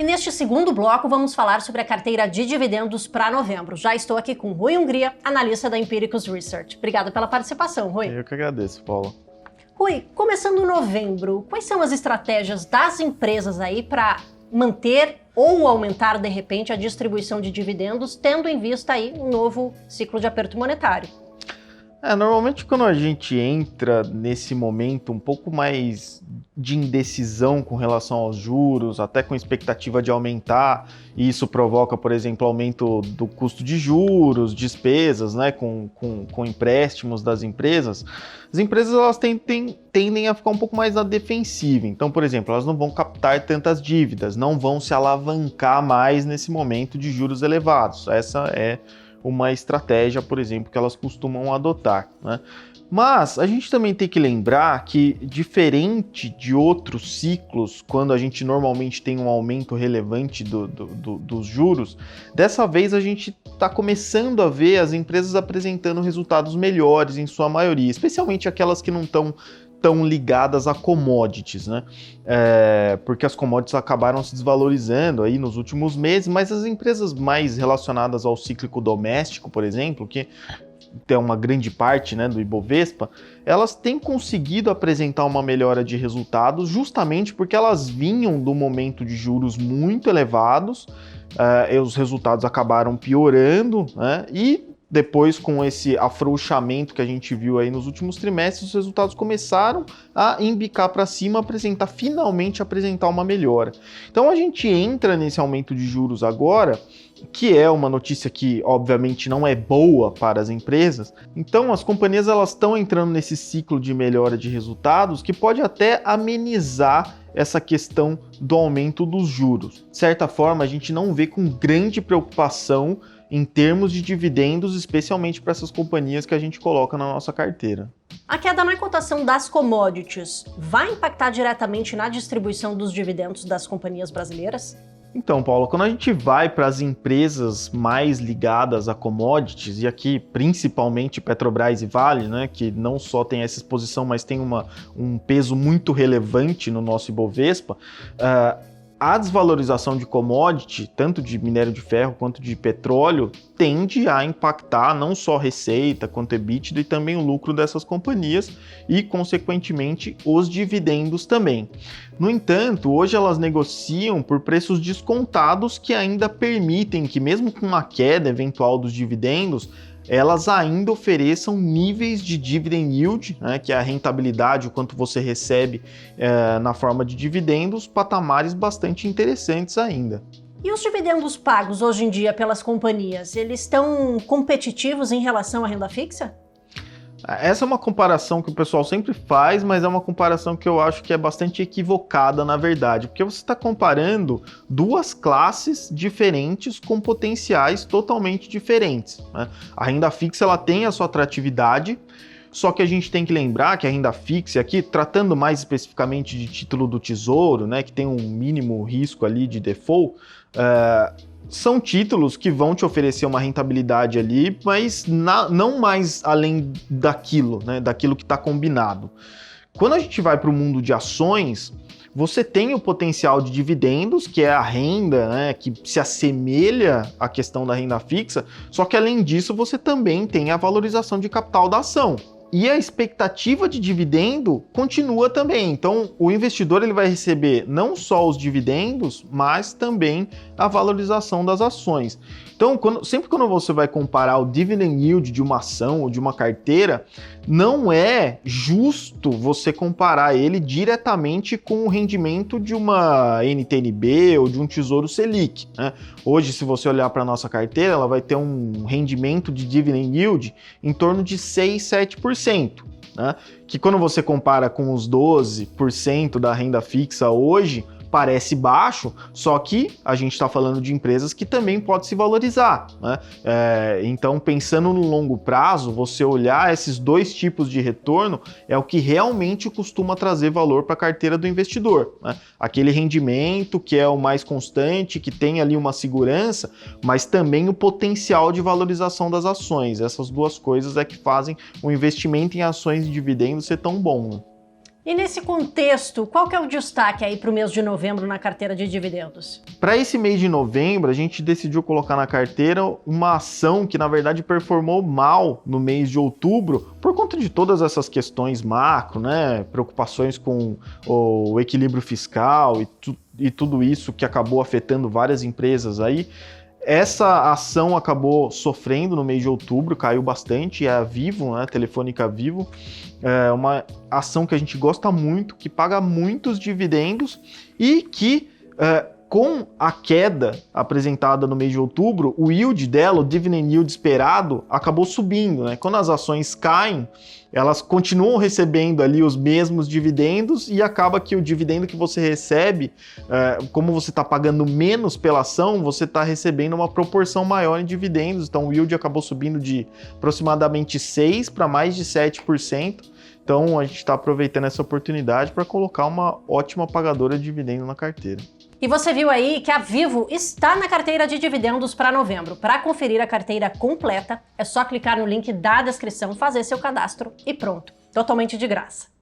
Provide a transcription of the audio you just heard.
E neste segundo bloco vamos falar sobre a carteira de dividendos para novembro. Já estou aqui com Rui Hungria, analista da Empiricus Research. Obrigada pela participação, Rui. Eu que agradeço, Paula. Rui, começando novembro, quais são as estratégias das empresas aí para manter ou aumentar, de repente, a distribuição de dividendos, tendo em vista aí um novo ciclo de aperto monetário? Normalmente quando a gente entra nesse momento um pouco mais de indecisão com relação aos juros, até com expectativa de aumentar, e isso provoca, por exemplo, aumento do custo de juros, despesas, né, com empréstimos das empresas, as empresas elas tendem a ficar um pouco mais na defensiva. Então, por exemplo, elas não vão captar tantas dívidas, não vão se alavancar mais nesse momento de juros elevados. Essa é uma estratégia, por exemplo, que elas costumam adotar, né? Mas a gente também tem que lembrar que, diferente de outros ciclos, quando a gente normalmente tem um aumento relevante dos juros, dessa vez a gente está começando a ver as empresas apresentando resultados melhores em sua maioria, especialmente aquelas que não estão tão ligadas a commodities, né? Porque as commodities acabaram se desvalorizando aí nos últimos meses, mas as empresas mais relacionadas ao cíclico doméstico, por exemplo, que tem uma grande parte, né, do Ibovespa, elas têm conseguido apresentar uma melhora de resultados justamente porque elas vinham do momento de juros muito elevados, e os resultados acabaram piorando, né, e depois, com esse afrouxamento que a gente viu aí nos últimos trimestres, os resultados começaram a embicar para cima, finalmente apresentar uma melhora. Então a gente entra nesse aumento de juros agora, que é uma notícia que obviamente não é boa para as empresas. Então as companhias elas estão entrando nesse ciclo de melhora de resultados que pode até amenizar essa questão do aumento dos juros. De certa forma, a gente não vê com grande preocupação em termos de dividendos, especialmente para essas companhias que a gente coloca na nossa carteira. A queda na cotação das commodities vai impactar diretamente na distribuição dos dividendos das companhias brasileiras? Então, Paulo, quando a gente vai para as empresas mais ligadas a commodities, e aqui principalmente Petrobras e Vale, né, que não só tem essa exposição, mas tem um peso muito relevante no nosso Ibovespa, a desvalorização de commodity, tanto de minério de ferro quanto de petróleo, tende a impactar não só a receita, quanto EBITDA e também o lucro dessas companhias e, consequentemente, os dividendos também. No entanto, hoje elas negociam por preços descontados que ainda permitem que, mesmo com uma queda eventual dos dividendos, elas ainda ofereçam níveis de dividend yield, né, que é a rentabilidade, o quanto você recebe na forma de dividendos, patamares bastante interessantes ainda. E os dividendos pagos hoje em dia pelas companhias, eles estão competitivos em relação à renda fixa? Essa é uma comparação que o pessoal sempre faz, mas é uma comparação que eu acho que é bastante equivocada, na verdade, porque você está comparando duas classes diferentes com potenciais totalmente diferentes, né? A renda fixa ela tem a sua atratividade, só que a gente tem que lembrar que a renda fixa, aqui tratando mais especificamente de título do Tesouro, né, que tem um mínimo risco ali de default, são títulos que vão te oferecer uma rentabilidade ali, mas não mais além daquilo, né, daquilo que está combinado. Quando a gente vai para o mundo de ações, você tem o potencial de dividendos, que é a renda, né, que se assemelha à questão da renda fixa, só que além disso você também tem a valorização de capital da ação. E a expectativa de dividendo continua também. Então, o investidor ele vai receber não só os dividendos, mas também a valorização das ações. Então, sempre quando você vai comparar o dividend yield de uma ação ou de uma carteira, não é justo você comparar ele diretamente com o rendimento de uma NTN-B ou de um Tesouro Selic, né? Hoje, se você olhar para a nossa carteira, ela vai ter um rendimento de dividend yield em torno de 6, 7%. Né? Que quando você compara com os 12% da renda fixa hoje, parece baixo, só que a gente está falando de empresas que também podem se valorizar, né? Então, pensando no longo prazo, você olhar esses dois tipos de retorno é o que realmente costuma trazer valor para a carteira do investidor, né? Aquele rendimento que é o mais constante, que tem ali uma segurança, mas também o potencial de valorização das ações. Essas duas coisas é que fazem o investimento em ações de dividendos ser tão bom, né? E nesse contexto, qual que é o destaque aí para o mês de novembro na carteira de dividendos? Para esse mês de novembro, a gente decidiu colocar na carteira uma ação que, na verdade, performou mal no mês de outubro por conta de todas essas questões macro, né? Preocupações com o equilíbrio fiscal e tudo isso que acabou afetando várias empresas aí. Essa ação acabou sofrendo no mês de outubro, caiu bastante, é a Vivo, né, Telefônica Vivo, é uma ação que a gente gosta muito, que paga muitos dividendos e que, com a queda apresentada no mês de outubro, o yield dela, o dividend yield esperado, acabou subindo, né? Quando as ações caem, elas continuam recebendo ali os mesmos dividendos e acaba que o dividendo que você recebe, como você está pagando menos pela ação, você está recebendo uma proporção maior em dividendos. Então o yield acabou subindo de aproximadamente 6% para mais de 7%. Então a gente está aproveitando essa oportunidade para colocar uma ótima pagadora de dividendo na carteira. E você viu aí que a Vivo está na carteira de dividendos para novembro. Para conferir a carteira completa, é só clicar no link da descrição, fazer seu cadastro e pronto, totalmente de graça.